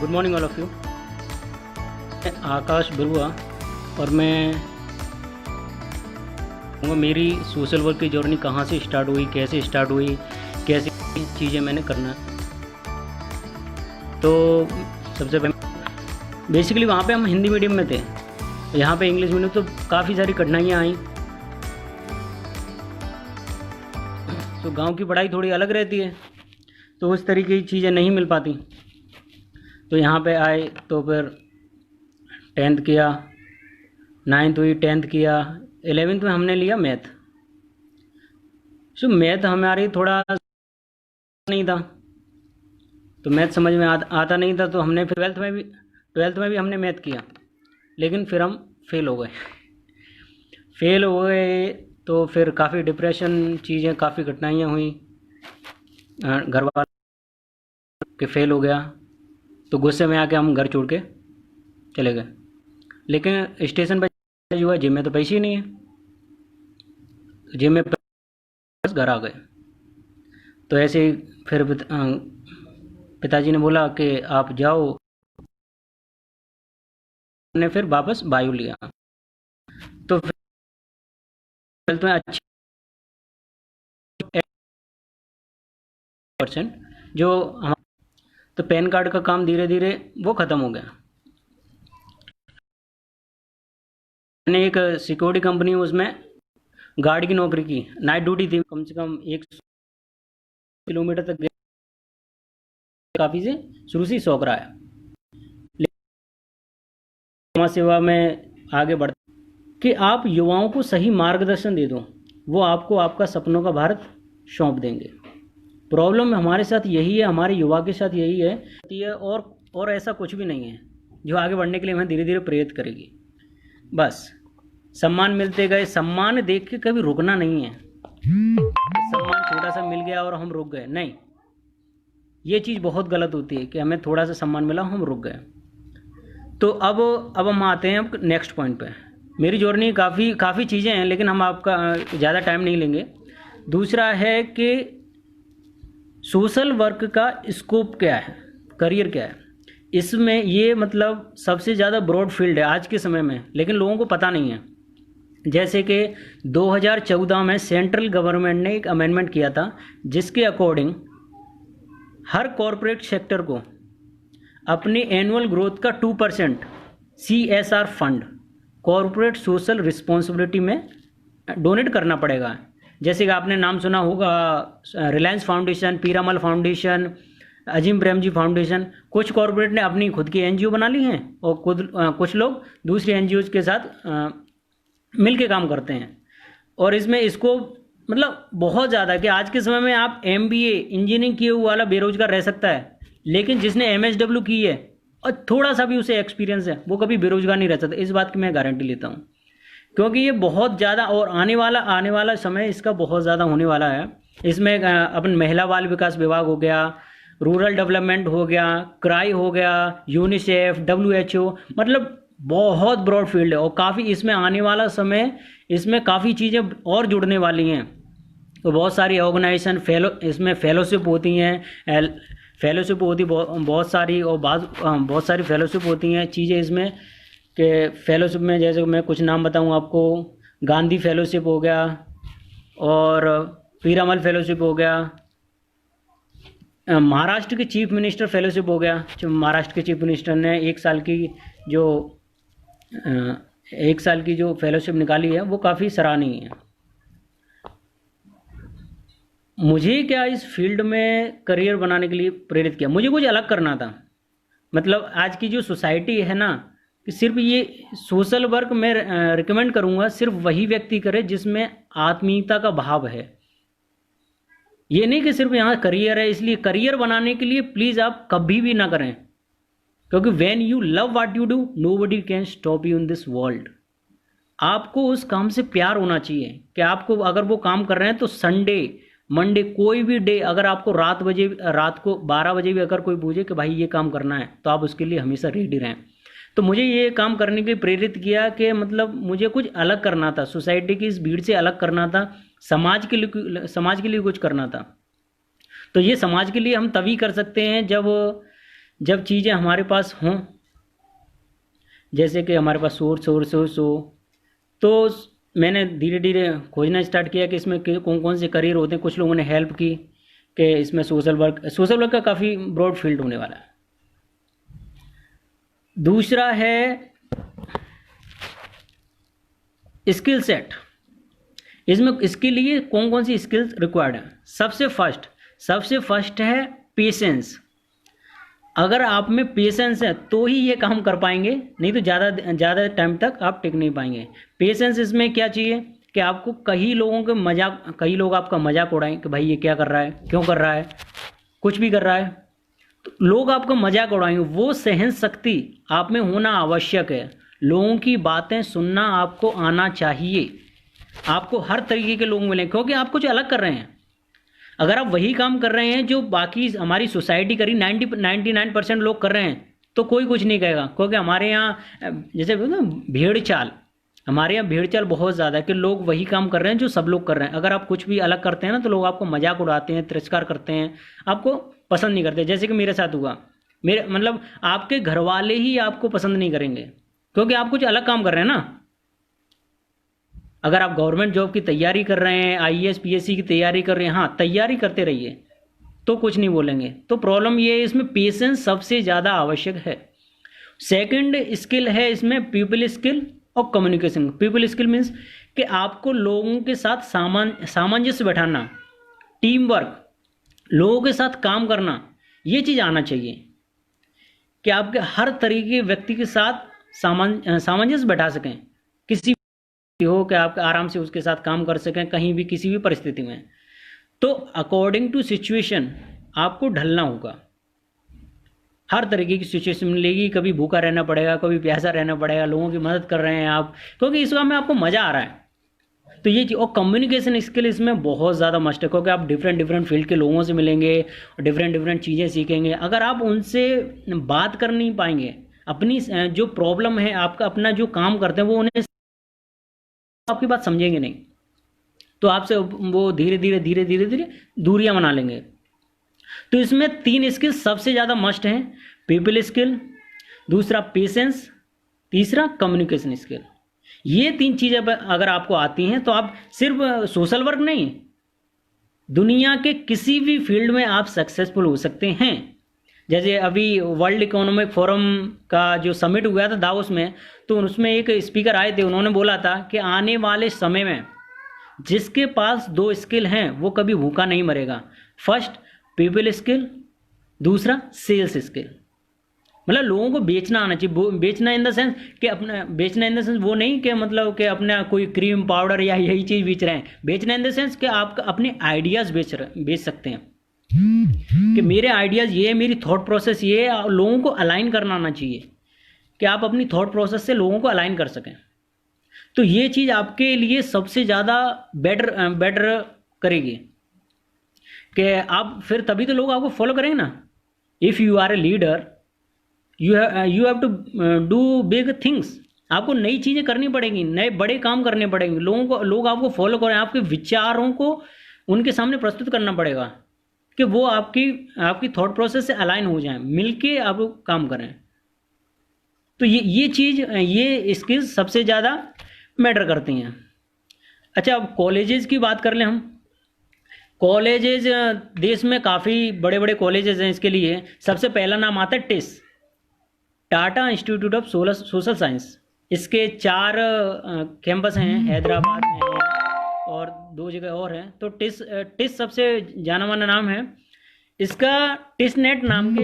Good morning all of you. Akash Barua और मैं मेरी सोशल वर्क की जर्नी कहाँ से स्टार्ट हुई, कैसे स्टार्ट हुई, कैसी चीज़ें मैंने करना। तो सबसे पहले बेसिकली वहाँ पे हम हिंदी मीडियम में थे, यहाँ पे इंग्लिश मीडियम, तो काफ़ी सारी कठिनाइयाँ आई। तो गांव की पढ़ाई थोड़ी अलग रहती है, तो उस तरीके की चीज़ें नहीं मिल पाती। तो यहाँ पे आए तो फिर 10th किया, 9th हुई, 10th किया, 11th में हमने लिया मैथ। सो मैथ हमारी थोड़ा नहीं था, तो मैथ समझ में आता नहीं था। तो हमने फिर 12th में भी हमने मैथ किया, लेकिन फिर हम फेल हो गए। तो फिर काफ़ी डिप्रेशन चीज़ें, काफ़ी कठिनाइयाँ हुई। घर वाले के फेल हो गया तो गुस्से में आके हम घर छोड़ के चले गए। लेकिन स्टेशन पर हुआ, जिम में तो पैसे ही नहीं है, जिम में बस घर आ गए। तो ऐसे ही फिर पिताजी ने बोला कि आप जाओ, ने फिर वापस बायो लिया। तो फिर तो अच्छी % जो हम, तो पैन कार्ड का काम धीरे धीरे वो ख़त्म हो गया। मैंने एक सिक्योरिटी कंपनी, उसमें गार्ड की नौकरी की, नाइट ड्यूटी थी, कम से कम 1 किलोमीटर तक गया। काफ़ी से शुरू से शौक रहा है, समाज सेवा में आगे बढ़ कि आप युवाओं को सही मार्गदर्शन दे दो, वो आपको आपका सपनों का भारत सौंप देंगे। प्रॉब्लम हमारे साथ यही है, हमारे युवा के साथ यही है और ऐसा कुछ भी नहीं है जो आगे बढ़ने के लिए हमें धीरे धीरे प्रेरित करेगी। बस सम्मान मिलते गए, सम्मान देख के कभी रुकना नहीं है। सम्मान छोटा सा मिल गया और हम रुक गए, नहीं, ये चीज़ बहुत गलत होती है कि हमें थोड़ा सा सम्मान मिला, हम रुक गए। तो अब हम आते हैं अब नेक्स्ट पॉइंट पे। मेरी जर्नी काफ़ी चीज़ें हैं, लेकिन हम आपका ज़्यादा टाइम नहीं लेंगे। दूसरा है कि सोशल वर्क का स्कोप क्या है, करियर क्या है इसमें। ये मतलब सबसे ज़्यादा ब्रॉड फील्ड है आज के समय में, लेकिन लोगों को पता नहीं है। जैसे कि 2014 में सेंट्रल गवर्नमेंट ने एक अमेंडमेंट किया था, जिसके अकॉर्डिंग हर कॉरपोरेट सेक्टर को अपने एनुअल ग्रोथ का 2% CSR fund corporate social responsibility में डोनेट करना पड़ेगा। जैसे कि आपने नाम सुना होगा, Reliance foundation, Piramal foundation, Azim Premji foundation. कुछ कॉरपोरेट ने अपनी खुद की NGO बना ली हैं और कुछ लोग दूसरी NGOs के साथ मिल के काम करते हैं। और इसमें इसको मतलब बहुत ज़्यादा कि आज के समय में आप MBA इंजीनियरिंग किए हुआ वाला बेरोजगार रह सकता है, लेकिन जिसने MSW की है और थोड़ा सा भी उसे एक्सपीरियंस है, वो कभी बेरोजगार नहीं रह सकता। इस बात की मैं गारंटी लेता हूँ, क्योंकि ये बहुत ज़्यादा और आने वाला समय इसका बहुत ज़्यादा होने वाला है। इसमें अपन महिला बाल विकास विभाग हो गया, रूरल डेवलपमेंट हो गया, क्राई हो गया, यूनिसेफ, WHO, मतलब बहुत ब्रॉड फील्ड है। और काफ़ी इसमें आने वाला समय, इसमें काफ़ी चीज़ें और जुड़ने वाली हैं। तो बहुत सारी ऑर्गेनाइजेशन इसमें फेलोशिप होती हैं, फेलोशिप होती बहुत सारी, और बहुत सारी फेलोशिप होती हैं चीज़ें इसमें। कि फेलोशिप में जैसे मैं कुछ नाम बताऊं आपको, गांधी फेलोशिप हो गया और पीरामल फेलोशिप हो गया, महाराष्ट्र के चीफ मिनिस्टर फेलोशिप हो गया। जो महाराष्ट्र के चीफ मिनिस्टर ने 1 साल की जो फेलोशिप निकाली है, वो काफ़ी सराहनीय है। मुझे क्या इस फील्ड में करियर बनाने के लिए प्रेरित किया, मुझे कुछ अलग करना था। मतलब आज की जो सोसाइटी है ना, कि सिर्फ ये सोशल वर्क मैं रिकमेंड करूँगा, सिर्फ वही व्यक्ति करे जिसमें आत्मीयता का भाव है। ये नहीं कि सिर्फ यहाँ करियर है, इसलिए करियर बनाने के लिए प्लीज़ आप कभी भी ना करें, क्योंकि when you love what you do, nobody can stop you in this world. आपको उस काम से प्यार होना चाहिए कि आपको अगर वो काम कर रहे हैं तो संडे, मंडे, कोई भी डे, अगर आपको रात को 12 बजे भी अगर कोई पूछे कि भाई ये काम करना है, तो आप उसके लिए हमेशा रेडी रहें। तो मुझे ये काम करने के लिए प्रेरित किया कि मतलब मुझे कुछ अलग करना था, सोसाइटी की इस भीड़ से अलग करना था, समाज के लिए कुछ करना था। तो ये समाज के लिए हम तभी कर सकते हैं जब जब चीज़ें हमारे पास हों, जैसे कि हमारे पास सोर्स हो, तो मैंने धीरे धीरे खोजना स्टार्ट किया कि इसमें कौन कौन से करियर होते हैं। कुछ लोगों ने हेल्प की कि इसमें सोशल वर्क का काफ़ी ब्रॉड फील्ड होने वाला है। दूसरा है स्किल सेट। इसमें इसके लिए कौन कौन सी स्किल्स रिक्वायर्ड है। सबसे फर्स्ट है पेशेंस। अगर आप में पेशेंस है तो ही ये काम कर पाएंगे, नहीं तो ज़्यादा टाइम तक आप टिक नहीं पाएंगे। पेशेंस इसमें क्या चाहिए कि आपको कई लोग आपका मजाक उड़ाएं कि भाई ये क्या कर रहा है, क्यों कर रहा है, कुछ भी कर रहा है, तो लोग आपका मजाक उड़ाएंगे। वो सहन शक्ति आप में होना आवश्यक है। लोगों की बातें सुनना आपको आना चाहिए। आपको हर तरीके के लोग मिलेंगे, क्योंकि आप कुछ अलग कर रहे हैं। अगर आप वही काम कर रहे हैं जो बाकी हमारी सोसाइटी करी 99% लोग कर रहे हैं, तो कोई कुछ नहीं कहेगा। क्योंकि हमारे यहाँ जैसे हमारे यहाँ भेड़ चाल बहुत ज़्यादा है कि लोग वही काम कर रहे हैं जो सब लोग कर रहे हैं। अगर आप कुछ भी अलग करते हैं ना, तो लोग आपको मजाक उड़ाते हैं, तिरस्कार करते हैं, आपको पसंद नहीं करते। जैसे कि मेरे साथ हुआ, मेरे मतलब आपके घर वाले ही आपको पसंद नहीं करेंगे, क्योंकि आप कुछ अलग काम कर रहे हैं ना। अगर आप गवर्नमेंट जॉब की तैयारी कर रहे हैं, IAS PSC की तैयारी कर रहे हैं, हाँ तैयारी करते रहिए, तो कुछ नहीं बोलेंगे। तो प्रॉब्लम ये है, इसमें पेशेंस सबसे ज़्यादा आवश्यक है। सेकंड स्किल है इसमें पीपल स्किल और कम्युनिकेशन। पीपल स्किल मीन्स कि आपको लोगों के साथ सामंजस्य बैठाना, टीम वर्क, लोगों के साथ काम करना, ये चीज़ आना चाहिए कि आपके हर तरीके के व्यक्ति के साथ सामंजस्य बैठा सकें। किसी हो कि आप आराम से उसके साथ काम कर सकें कहीं भी, किसी भी परिस्थिति में। तो अकॉर्डिंग टू सिचुएशन आपको ढलना होगा। हर तरीके की सिचुएशन मिलेगी, कभी भूखा रहना पड़ेगा, कभी प्यासा रहना पड़ेगा, लोगों की मदद कर रहे हैं आप, क्योंकि इस काम में आपको मज़ा आ रहा है। तो ये चीज़, और कम्युनिकेशन स्किल इसमें बहुत ज़्यादा मस्ट है, क्योंकि आप डिफरेंट फील्ड के लोगों से मिलेंगे और डिफरेंट चीज़ें सीखेंगे। अगर आप उनसे बात कर नहीं पाएंगे, अपनी जो प्रॉब्लम है, आपका अपना जो काम करते हैं, वो उन्हें आपकी बात समझेंगे नहीं, तो आपसे वो धीरे धीरे दूरियां बना लेंगे। तो इसमें 3 स्किल सबसे ज़्यादा मस्ट हैं। पीपल स्किल, दूसरा पेशेंस, तीसरा कम्युनिकेशन स्किल। ये 3 चीज़ें अगर आपको आती हैं तो आप सिर्फ सोशल वर्क नहीं, दुनिया के किसी भी फील्ड में आप सक्सेसफुल हो सकते हैं। जैसे अभी वर्ल्ड इकोनॉमिक फोरम का जो समिट हुआ था दावोस में, तो उसमें एक स्पीकर आए थे, उन्होंने बोला था कि आने वाले समय में जिसके पास 2 स्किल हैं वो कभी भूखा नहीं मरेगा। फर्स्ट पीपल स्किल, दूसरा सेल्स स्किल। मतलब लोगों को बेचना आना चाहिए। बेचना इन द सेंस कि अपना, बेचना इन द सेंस वो नहीं कि मतलब कि अपना कोई क्रीम पाउडर या यही चीज़ बेच रहे हैं। बेचना इन द सेंस कि आप अपने आइडियाज़ बेच सकते हैं, कि मेरे आइडियाज़ ये है, मेरी थॉट प्रोसेस ये है। लोगों को अलाइन करना आना चाहिए कि आप अपनी थॉट प्रोसेस से लोगों को अलाइन कर सकें। तो ये चीज़ आपके लिए सबसे ज़्यादा बेटर करेगी कि आप फिर तभी तो लोग आपको फॉलो करेंगे ना। If you are a leader, you have to do big things. आपको नई चीज़ें करनी पड़ेंगी, नए बड़े काम करने पड़ेंगे। लोग आपको फॉलो करें, आपके विचारों को उनके सामने प्रस्तुत करना पड़ेगा कि वो आपकी थॉट प्रोसेस से अलाइन हो जाएं, मिलके आप काम करें। तो ये चीज़, ये स्किल्स सबसे ज़्यादा मैटर करती हैं। अच्छा, अब कॉलेजेस की बात कर लें हम। कॉलेजेस देश में काफ़ी बड़े बड़े कॉलेजेस हैं। इसके लिए सबसे पहला नाम आता है TISS, Tata institute of social science. इसके 4 कैंपस हैं, हैदराबाद में हैं और 2 जगह और हैं। तो टिस सबसे जाना माना नाम है। इसका टिसनेट नाम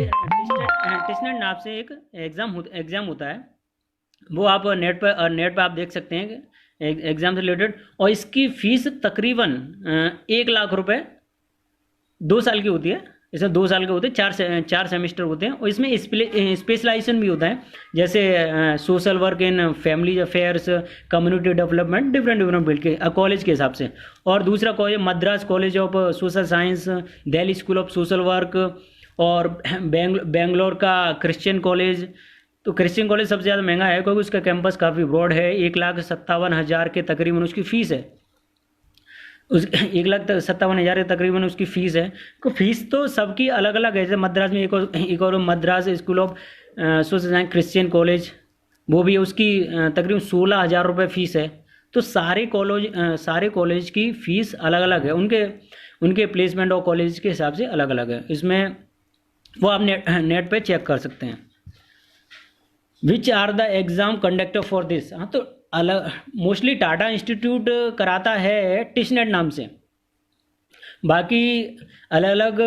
से एक एग्ज़ाम होता है, वो आप नेट पर आप देख सकते हैं एग्ज़ाम से रिलेटेड। और इसकी फ़ीस तकरीबन 1 लाख रुपए 2 साल की होती है। इसमें 2 साल के होते हैं, 4 सेमेस्टर होते हैं। और इसमें स्पेशलाइजेशन भी होता है, जैसे social work in family affairs, community development, different field के कॉलेज के हिसाब से। और दूसरा college Madras college of social science, Delhi school of social work, और बेंगलोर का क्रिश्चियन कॉलेज। तो क्रिश्चियन कॉलेज सबसे ज़्यादा महंगा है, क्योंकि उसका कैंपस काफ़ी ब्रॉड है। 1,57,000 के तकरीबन उसकी फ़ीस है। उस 1,57,000 तकरीबन उसकी फ़ीस है। तो फीस तो सबकी अलग अलग है। जैसे मद्रास में एक और Madras school of social science Christian college, वो भी उसकी तकरीबन 16,000 रुपये फ़ीस है। तो सारे कॉलेज की फ़ीस अलग अलग है, उनके उनके प्लेसमेंट और कॉलेज के हिसाब से अलग अलग है। इसमें वो आप नेट पे चेक कर सकते हैं। Which are the exam conductor for this. हाँ, तो अलग मोस्टली टाटा इंस्टीट्यूट कराता है टिशनेट नाम से। बाकी अलग अलग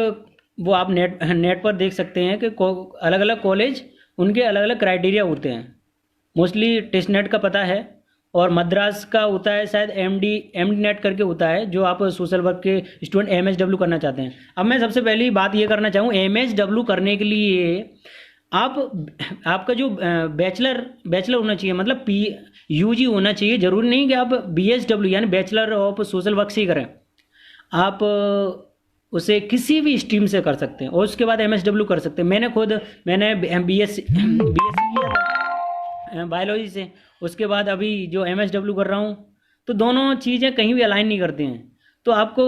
वो आप नेट पर देख सकते हैं कि अलग अलग कॉलेज उनके अलग अलग क्राइटेरिया होते हैं। मोस्टली टेस्टनेट का पता है, और मद्रास का होता है शायद एमडी नेट करके होता है, जो आप सोशल वर्क के स्टूडेंट एमएसडब्ल्यू करना चाहते हैं। अब मैं सबसे पहली बात ये करना चाहूँ, एमएसडब्ल्यू करने के लिए आपका जो बैचलर होना चाहिए, मतलब यूजी होना चाहिए। ज़रूरी नहीं कि आप बीएसडब्ल्यू यानी बैचलर ऑफ सोशल वर्क से ही करें, आप उसे किसी भी स्ट्रीम से कर सकते हैं और उसके बाद एमएसडब्ल्यू कर सकते हैं। मैंने बीएससी किया था बायोलॉजी से, उसके बाद अभी जो एमएसडब्ल्यू कर रहा हूँ, तो दोनों चीज़ें कहीं भी अलाइन नहीं करती हैं। तो आपको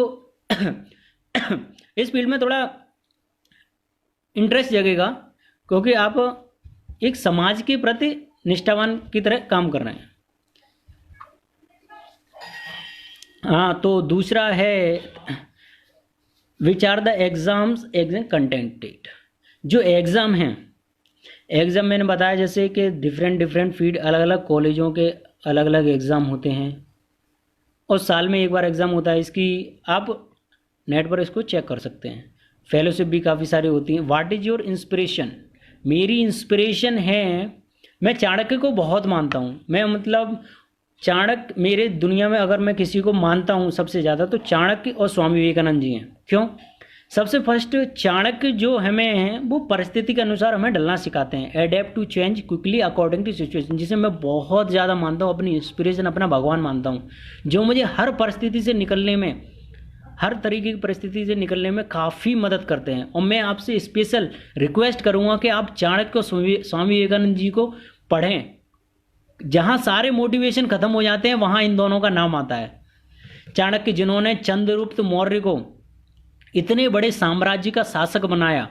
इस फील्ड में थोड़ा इंटरेस्ट जगेगा, क्योंकि आप एक समाज के प्रति निष्ठावान की तरह काम कर रहे हैं। हाँ, तो दूसरा है which are the exam contented. जो एग्ज़ाम हैं, एग्ज़ाम मैंने बताया जैसे कि डिफरेंट फील्ड, अलग अलग कॉलेजों के अलग अलग एग्ज़ाम होते हैं और साल में एक बार एग्ज़ाम होता है। इसकी आप नेट पर इसको चेक कर सकते हैं। फेलोशिप भी काफ़ी सारी होती हैं। What is your inspiration. मेरी इंस्पिरेशन है, मैं चाणक्य को बहुत मानता हूँ। मैं मतलब चाणक्य मेरे दुनिया में अगर मैं किसी को मानता हूँ सबसे ज़्यादा, तो चाणक्य और स्वामी विवेकानंद जी हैं। क्यों? सबसे फर्स्ट चाणक्य जो हमें हैं वो परिस्थिति के अनुसार हमें ढलना सिखाते हैं, adapt to change quickly according to situation, जिसे मैं बहुत ज़्यादा मानता हूँ, अपनी इंस्पिरेशन, अपना भगवान मानता हूँ, जो मुझे हर परिस्थिति से निकलने में, हर तरीके की परिस्थिति से निकलने में काफ़ी मदद करते हैं। और मैं आपसे स्पेशल रिक्वेस्ट करूँगा कि आप चाणक्य और स्वामी विवेकानंद जी को पढ़ें। जहाँ सारे मोटिवेशन ख़त्म हो जाते हैं वहाँ इन दोनों का नाम आता है। चाणक्य जिन्होंने चंद्रगुप्त मौर्य को इतने बड़े साम्राज्य का शासक बनाया,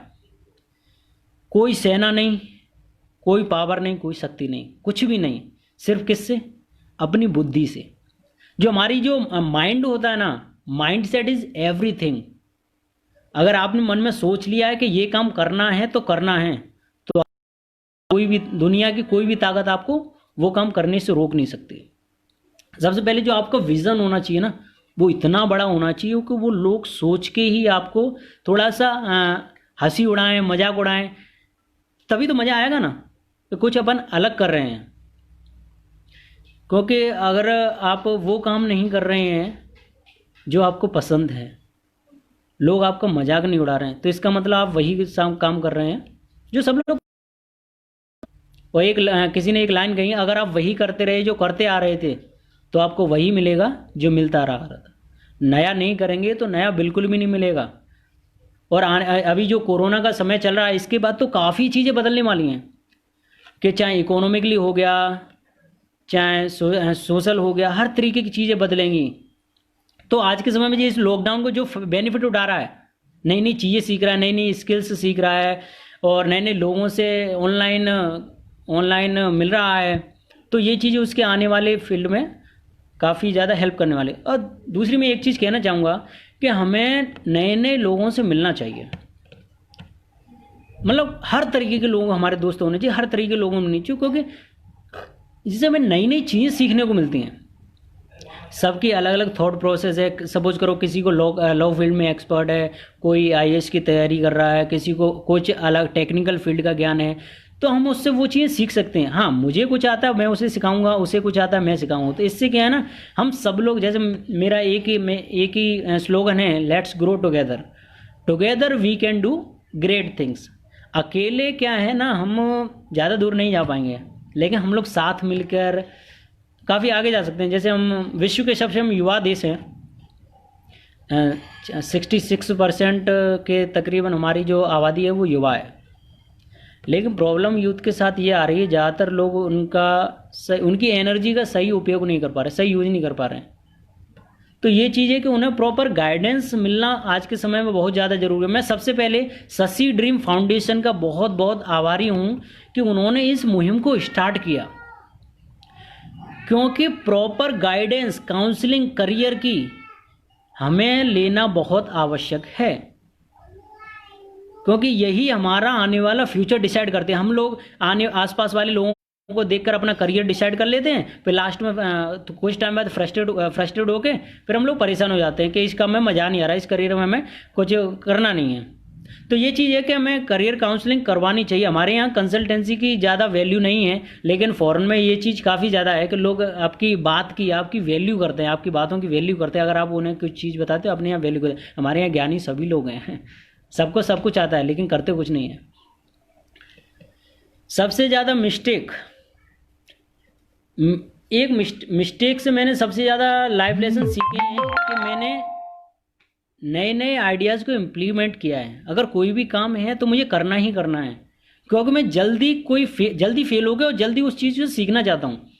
कोई सेना नहीं, कोई पावर नहीं, कोई शक्ति नहीं, कुछ भी नहीं, सिर्फ किससे? अपनी बुद्धि से। जो हमारी जो माइंड होता है ना, माइंड सेट इज एवरीथिंग। अगर आपने मन में सोच लिया है कि ये काम करना है तो करना है, तो कोई भी दुनिया की कोई भी ताकत आपको वो काम करने से रोक नहीं सकती। सबसे पहले जो आपका विज़न होना चाहिए ना, वो इतना बड़ा होना चाहिए कि वो लोग सोच के ही आपको थोड़ा सा हंसी उड़ाएं, मजाक उड़ाएं, तभी तो मज़ा आएगा ना कि कुछ अपन अलग कर रहे हैं। क्योंकि अगर आप वो काम नहीं कर रहे हैं जो आपको पसंद है, लोग आपका मजाक नहीं उड़ा रहे हैं, तो इसका मतलब आप वही काम कर रहे हैं जो सब लोग। और किसी ने एक लाइन कही, अगर आप वही करते रहे जो करते आ रहे थे, तो आपको वही मिलेगा जो मिलता रहा था। नया नहीं करेंगे तो नया बिल्कुल भी नहीं मिलेगा। और अभी जो कोरोना का समय चल रहा है, इसके बाद तो काफ़ी चीज़ें बदलने वाली हैं, कि चाहे इकोनॉमिकली हो गया, चाहे सोशल हो गया, हर तरीके की चीज़ें बदलेंगी। तो आज के समय में जो इस लॉकडाउन को जो बेनिफिट उठा रहा है, नई नई चीज़ें सीख रहा है, नई नई स्किल्स सीख रहा है, और नए नए लोगों से ऑनलाइन मिल रहा है, तो ये चीज़ें उसके आने वाले फील्ड में काफ़ी ज़्यादा हेल्प करने वाले। और दूसरी मैं एक चीज़ कहना चाहूँगा कि हमें नए नए लोगों से मिलना चाहिए। मतलब हर तरीके के लोग हमारे दोस्त होने चाहिए, हर तरीके के लोगों में नहीं चाहिए, क्योंकि जिससे हमें नई नई चीज़ें सीखने को मिलती हैं। सबकी अलग अलग थॉट प्रोसेस है। सपोज करो किसी को लॉ फील्ड में एक्सपर्ट है, कोई आईएएस की तैयारी कर रहा है, किसी को कुछ अलग टेक्निकल फील्ड का ज्ञान है, तो हम उससे वो चीज़ सीख सकते हैं। हाँ, मुझे कुछ आता है मैं उसे सिखाऊंगा, उसे कुछ आता है मैं सिखाऊंगा। तो इससे क्या है ना, हम सब लोग, जैसे मेरा एक ही स्लोगन है, let's grow together, together we can do great things. अकेले क्या है ना, हम ज़्यादा दूर नहीं जा पाएंगे, लेकिन हम लोग साथ मिलकर काफ़ी आगे जा सकते हैं। जैसे हम विश्व के सबसे हम युवा देश हैं, 66% के तकरीबन हमारी जो आबादी है वो युवा है। लेकिन प्रॉब्लम यूथ के साथ ये आ रही है, ज़्यादातर लोग उनकी एनर्जी का सही उपयोग नहीं कर पा रहे, सही यूज नहीं कर पा रहे हैं। तो ये चीज़ है कि उन्हें प्रॉपर गाइडेंस मिलना आज के समय में बहुत ज़्यादा जरूरी है। मैं सबसे पहले शशि ड्रीम फाउंडेशन का बहुत बहुत आभारी हूँ कि उन्होंने इस मुहिम को स्टार्ट किया, क्योंकि प्रॉपर गाइडेंस, काउंसलिंग करियर की हमें लेना बहुत आवश्यक है, क्योंकि यही हमारा आने वाला फ्यूचर डिसाइड करते हैं। हम लोग आसपास वाले लोगों को देखकर अपना करियर डिसाइड कर लेते हैं, फिर लास्ट में तो कुछ टाइम बाद फ्रस्ट्रेट होके फिर हम लोग परेशान हो जाते हैं कि इस काम में मज़ा नहीं आ रहा, इस करियर में हमें कुछ करना नहीं है। तो ये चीज़ है कि हमें करियर काउंसलिंग करवानी चाहिए। हमारे यहाँ कंसल्टेंसी की ज़्यादा वैल्यू नहीं है, लेकिन फॉरेन में ये चीज़ काफ़ी ज़्यादा है कि लोग आपकी बात की, आपकी वैल्यू करते हैं, आपकी बातों की वैल्यू करते हैं। अगर आप उन्हें कुछ चीज़ बताते हो, अपने यहाँ वैल्यू करते हैं। हमारे यहाँ ज्ञानी सभी लोग हैं, सबको सब कुछ आता है, लेकिन करते कुछ नहीं है। सबसे ज़्यादा मिस्टेक से मैंने सबसे ज़्यादा लाइफ लेसन सीखे हैं कि मैंने नए नए आइडियाज़ को इम्प्लीमेंट किया है। अगर कोई भी काम है तो मुझे करना ही करना है, क्योंकि मैं जल्दी फेल हो गया और जल्दी उस चीज़ से सीखना चाहता हूँ।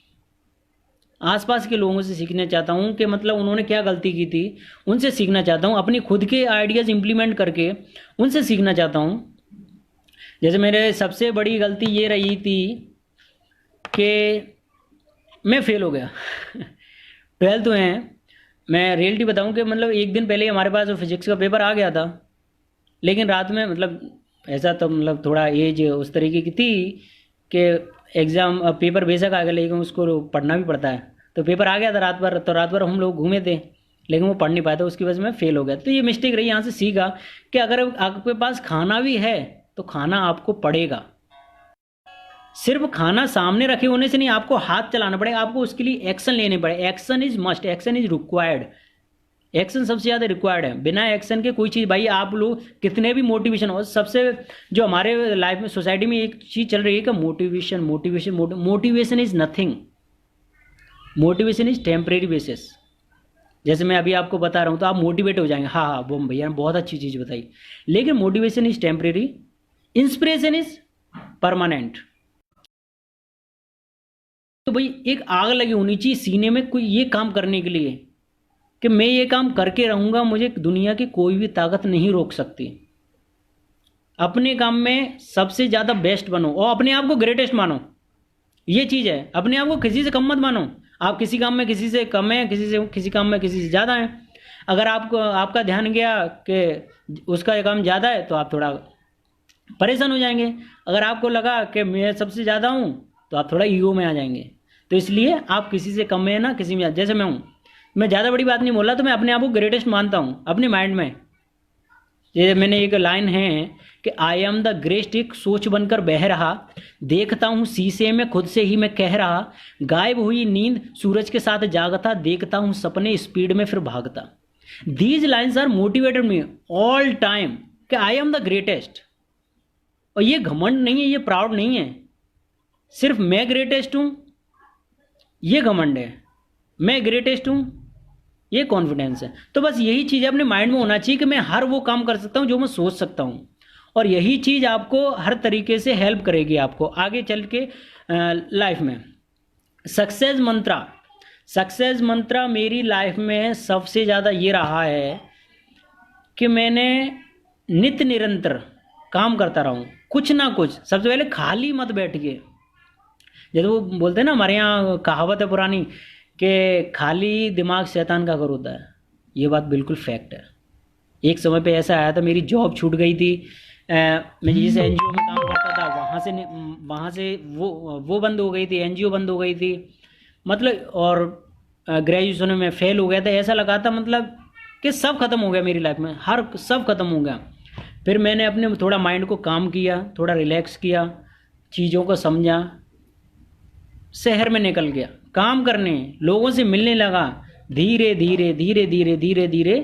आसपास के लोगों से सीखना चाहता हूँ कि मतलब उन्होंने क्या गलती की थी, उनसे सीखना चाहता हूँ। अपनी खुद के आइडियाज़ इम्प्लीमेंट करके उनसे सीखना चाहता हूँ। जैसे मेरे सबसे बड़ी गलती ये रही थी कि मैं फेल हो गया 12th में। मैं रियलिटी बताऊं कि मतलब एक दिन पहले ही हमारे पास फिजिक्स का पेपर आ गया था, लेकिन रात में मतलब ऐसा तो मतलब थोड़ा एज उस तरीके की थी कि एग्ज़ाम पेपर बेशक आ गया, लेकिन उसको पढ़ना भी पड़ता है। तो पेपर आ गया था रात भर, तो रात भर हम लोग घूमे थे, लेकिन वो पढ़ नहीं पाया था, उसकी वजह से मैं फेल हो गया। तो ये मिस्टेक रही। यहाँ से सीखा कि अगर आपके पास खाना भी है तो खाना आपको पड़ेगा। सिर्फ खाना सामने रखे होने से नहीं, आपको हाथ चलाना पड़ेगा, आपको उसके लिए एक्शन लेने पड़े। Action is must, action is required. Action सबसे ज़्यादा रिक्वायर्ड है। बिना एक्शन के कोई चीज़, भाई आप लोग कितने भी मोटिवेशन हो, सबसे जो हमारे लाइफ में सोसाइटी में एक चीज़ चल रही है कि motivation is nothing. Motivation is temporary basis. जैसे मैं अभी आपको बता रहा हूँ तो आप मोटिवेट हो जाएंगे, हाँ वो भैया ने बहुत अच्छी चीज़ बताई, लेकिन motivation is temporary, inspiration is permanent. तो भाई एक आग लगी होनी चाहिए सीने में कोई ये काम करने के लिए कि मैं ये काम करके रहूँगा, मुझे दुनिया की कोई भी ताकत नहीं रोक सकती। अपने काम में सबसे ज़्यादा बेस्ट बनो और अपने आप को ग्रेटेस्ट मानो। ये चीज़ है, अपने आप को किसी से कम मत मानो। आप किसी काम में किसी से कम है, किसी काम में किसी से ज़्यादा है। अगर आपका ध्यान गया कि उसका काम ज़्यादा है तो आप थोड़ा परेशान हो जाएंगे। अगर आपको लगा कि मैं सबसे ज़्यादा हूँ तो आप थोड़ा ईगो में आ जाएंगे। तो इसलिए आप किसी से कम है ना, किसी में जैसे मैं हूँ, मैं ज़्यादा बड़ी बात नहीं बोल रहा, तो मैं अपने आप को ग्रेटेस्ट मानता हूँ अपने माइंड में। ये मैंने एक लाइन है कि आई एम द ग्रेस्ट, एक सोच बनकर बह रहा, देखता हूँ शीशे में खुद से ही मैं कह रहा, गायब हुई नींद सूरज के साथ जागता, देखता हूँ सपने स्पीड में फिर भागता। These lines are motivated me all time कि आई एम द ग्रेटेस्ट। और ये घमंड नहीं है, ये प्राउड नहीं है, सिर्फ मैं ग्रेटेस्ट हूँ ये घमंड है, मैं ग्रेटेस्ट हूँ ये कॉन्फिडेंस है। तो बस यही चीज़ अपने माइंड में होना चाहिए कि मैं हर वो काम कर सकता हूँ जो मैं सोच सकता हूँ, और यही चीज़ आपको हर तरीके से हेल्प करेगी आपको आगे चल के लाइफ में। सक्सेस मंत्रा मेरी लाइफ में सबसे ज़्यादा ये रहा है कि मैंने नित्य निरंतर काम करता रहूँ, कुछ ना कुछ। सबसे पहले खाली मत बैठिए। जैसे वो बोलते हैं ना, हमारे यहाँ कहावत है पुरानी कि खाली दिमाग शैतान का घर होता है। ये बात बिल्कुल फैक्ट है। एक समय पे ऐसा आया था, मेरी जॉब छूट गई थी, मैं जिस एनजीओ में काम करता था वहाँ से वो बंद हो गई थी, एनजीओ बंद हो गई थी, मतलब, और ग्रेजुएशन में फेल हो गया था। ऐसा लगा था मतलब कि सब खत्म हो गया मेरी लाइफ में, सब खत्म हो गया। फिर मैंने अपने थोड़ा माइंड को काम किया, थोड़ा रिलैक्स किया, चीज़ों को समझा, शहर में निकल गया काम करने, लोगों से मिलने लगा, धीरे धीरे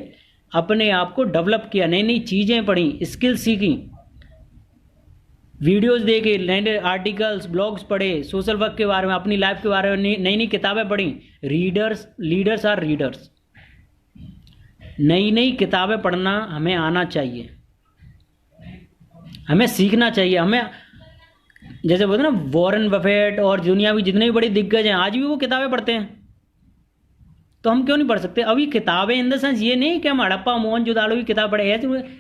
अपने आप को डेवलप किया, नई नई चीज़ें पढ़ी, स्किल सीखी, वीडियोस देखे, नए नए आर्टिकल्स, ब्लॉग्स पढ़े, सोशल वर्क के बारे में, अपनी लाइफ के बारे में नई नई किताबें पढ़ी। Leaders are readers. नई नई किताबें पढ़ना हमें आना चाहिए, हमें सीखना चाहिए। हमें जैसे बोलते हैं ना, वॉरेन बफेट और दुनिया में जितने भी बड़े दिग्गज हैं आज भी वो किताबें पढ़ते हैं। तो हम क्यों नहीं पढ़ सकते? अभी किताबें इन द सेंस ये नहीं कि हम हड़प्पा मोहनजोदड़ो की किताब पढ़े,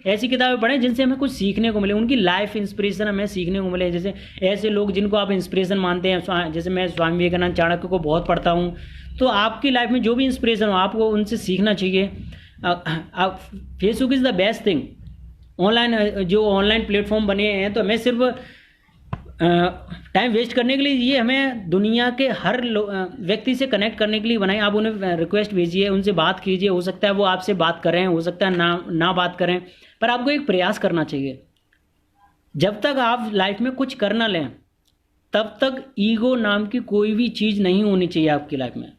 ऐसी किताबें पढ़ें जिनसे हमें कुछ सीखने को मिले, उनकी लाइफ इंस्पिरेशन हमें सीखने को मिले। जैसे ऐसे लोग जिनको आप इंस्पिरेशन मानते हैं, जैसे मैं स्वामी विवेकानंद, चाणक्य को बहुत पढ़ता हूँ, तो आपकी लाइफ में जो भी इंस्पिरेशन हो आपको उनसे सीखना चाहिए। Facebook is the best thing. Online जो ऑनलाइन प्लेटफॉर्म बने हैं तो हमें सिर्फ टाइम वेस्ट करने के लिए, ये हमें दुनिया के हर व्यक्ति से कनेक्ट करने के लिए बनाए। आप उन्हें रिक्वेस्ट भेजिए, उनसे बात कीजिए, हो सकता है वो आपसे बात करें, हो सकता है ना बात करें, पर आपको एक प्रयास करना चाहिए। जब तक आप लाइफ में कुछ कर ना लें तब तक ईगो नाम की कोई भी चीज़ नहीं होनी चाहिए आपकी लाइफ में,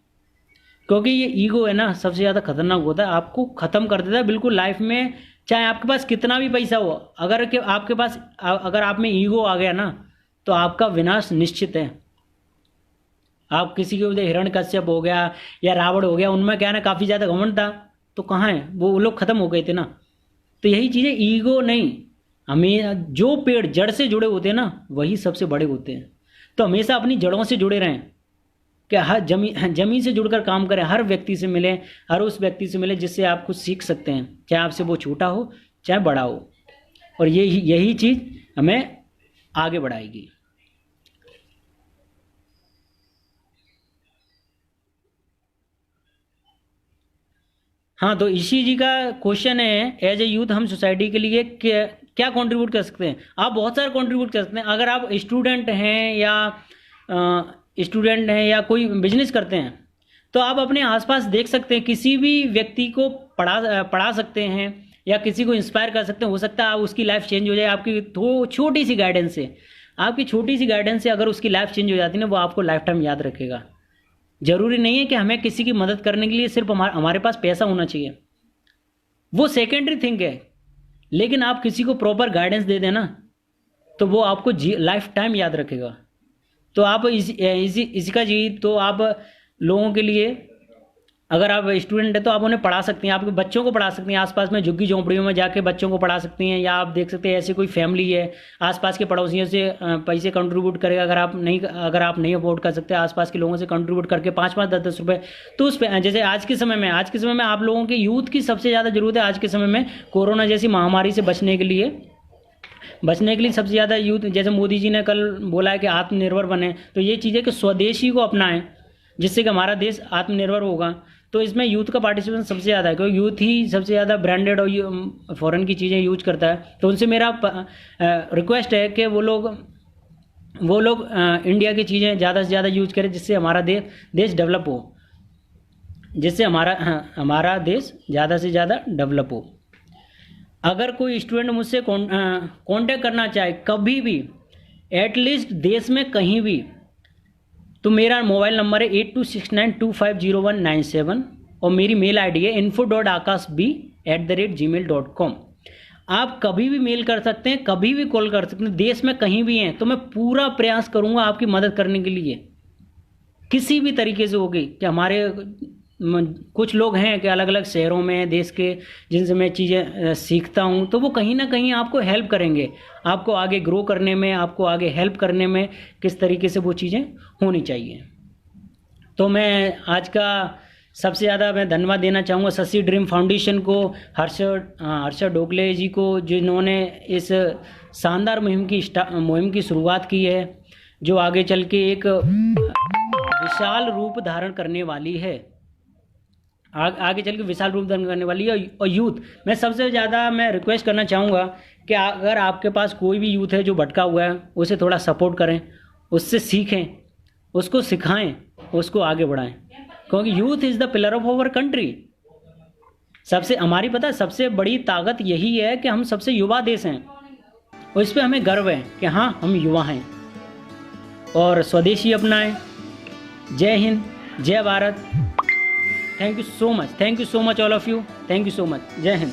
क्योंकि ये ईगो है ना सबसे ज़्यादा खतरनाक होता है, आपको ख़त्म कर देता है बिल्कुल लाइफ में। चाहे आपके पास कितना भी पैसा हो, अगर आप में ईगो आ गया ना तो आपका विनाश निश्चित है। आप किसी के उधर हिरण्यकश्यप हो गया या रावण हो गया, उनमें क्या है ना काफ़ी ज़्यादा घमंड था, तो कहाँ है वो लोग ख़त्म हो गए थे ना। तो यही चीज़ें, ईगो नहीं, हमें जो पेड़ जड़ से जुड़े होते हैं ना वही सबसे बड़े होते हैं। तो हमेशा अपनी जड़ों से जुड़े रहें, कि हर जमीन से जुड़कर काम करें, हर व्यक्ति से मिलें, हर उस व्यक्ति से मिलें जिससे आप कुछ सीख सकते हैं, चाहे आपसे वो छोटा हो चाहे बड़ा हो, और यही चीज़ हमें आगे बढ़ाएगी। हाँ, तो इसी जी का क्वेश्चन है, एज ए यूथ हम सोसाइटी के लिए क्या कंट्रीब्यूट कर सकते हैं? आप बहुत सारा कंट्रीब्यूट कर सकते हैं। अगर आप स्टूडेंट हैं या कोई बिजनेस करते हैं तो आप अपने आसपास देख सकते हैं, किसी भी व्यक्ति को पढ़ा सकते हैं या किसी को इंस्पायर कर सकते हैं। हो सकता है उसकी लाइफ चेंज हो जाए आपकी छोटी सी गाइडेंस से। अगर उसकी लाइफ चेंज हो जाती है ना, वो आपको लाइफ टाइम याद रखेगा। ज़रूरी नहीं है कि हमें किसी की मदद करने के लिए सिर्फ हमारे पास पैसा होना चाहिए, वो सेकेंडरी थिंग है। लेकिन आप किसी को प्रॉपर गाइडेंस दे देना तो वो आपको लाइफ टाइम याद रखेगा। तो आप इसका जी, तो आप लोगों के लिए, अगर आप स्टूडेंट हैं तो आप उन्हें पढ़ा सकते हैं, आपके बच्चों को पढ़ा सकते हैं, आसपास में झुग्गी झोंपड़ियों में जाके बच्चों को पढ़ा सकती हैं। या आप देख सकते हैं ऐसे कोई फैमिली है, आसपास के पड़ोसियों से पैसे कंट्रीब्यूट करेगा। अगर आप नहीं अफोर्ड कर सकते, आसपास के लोगों से कंट्रीब्यूट करके 5-5, 10-10 रुपये, तो उस जैसे आज के समय में आप लोगों के यूथ की सबसे ज़्यादा ज़रूरत है। आज के समय में कोरोना जैसी महामारी से बचने के लिए सबसे ज़्यादा यूथ, जैसे मोदी जी ने कल बोला है कि आत्मनिर्भर बने, तो ये चीज़ है कि स्वदेशी को अपनाएं, जिससे कि हमारा देश आत्मनिर्भर होगा। तो इसमें यूथ का पार्टिसिपेशन सबसे ज़्यादा है, क्योंकि यूथ ही सबसे ज़्यादा ब्रांडेड और फॉरेन की चीज़ें यूज करता है। तो उनसे मेरा रिक्वेस्ट है कि वो लोग इंडिया की चीज़ें ज़्यादा से ज़्यादा यूज करें, जिससे हमारा देश डेवलप हो, जिससे हमारा देश ज़्यादा से ज़्यादा डेवलप हो। अगर कोई स्टूडेंट मुझसे कांटेक्ट करना चाहे कभी भी, एटलीस्ट देश में कहीं भी, तो मेरा मोबाइल नंबर है 8269250197 और मेरी मेल आईडी है info.akashb@gmail.com। आप कभी भी मेल कर सकते हैं, कभी भी कॉल कर सकते हैं, देश में कहीं भी हैं, तो मैं पूरा प्रयास करूंगा आपकी मदद करने के लिए, किसी भी तरीके से होगी। कि हमारे कुछ लोग हैं कि अलग अलग शहरों में देश के, जिनसे मैं चीज़ें सीखता हूं, तो वो कहीं ना कहीं आपको हेल्प करेंगे, आपको आगे ग्रो करने में, आपको आगे हेल्प करने में, किस तरीके से वो चीज़ें होनी चाहिए। तो मैं आज का सबसे ज़्यादा मैं धन्यवाद देना चाहूँगा शशि ड्रीम फाउंडेशन को, हर्षद डोकले जी को, जिन्होंने इस शानदार मुहिम की शुरुआत की है, जो आगे चल के एक विशाल रूप धारण करने वाली है, आगे चल के विशाल रूप धारण करने वाली है। और यूथ, मैं सबसे ज़्यादा मैं रिक्वेस्ट करना चाहूँगा कि अगर आपके पास कोई भी यूथ है जो भटका हुआ है, उसे थोड़ा सपोर्ट करें, उससे सीखें, उसको सिखाएं, उसको आगे बढ़ाएं, क्योंकि youth is the pillar of our country. हमारी पता है सबसे बड़ी ताकत यही है कि हम सबसे युवा देश हैं, और इस पर हमें गर्व है कि हाँ, हम युवा हैं। और स्वदेशी अपनाएं। जय हिंद, जय Bharat. Thank you so much all of you, thank you so much. जय हिंद।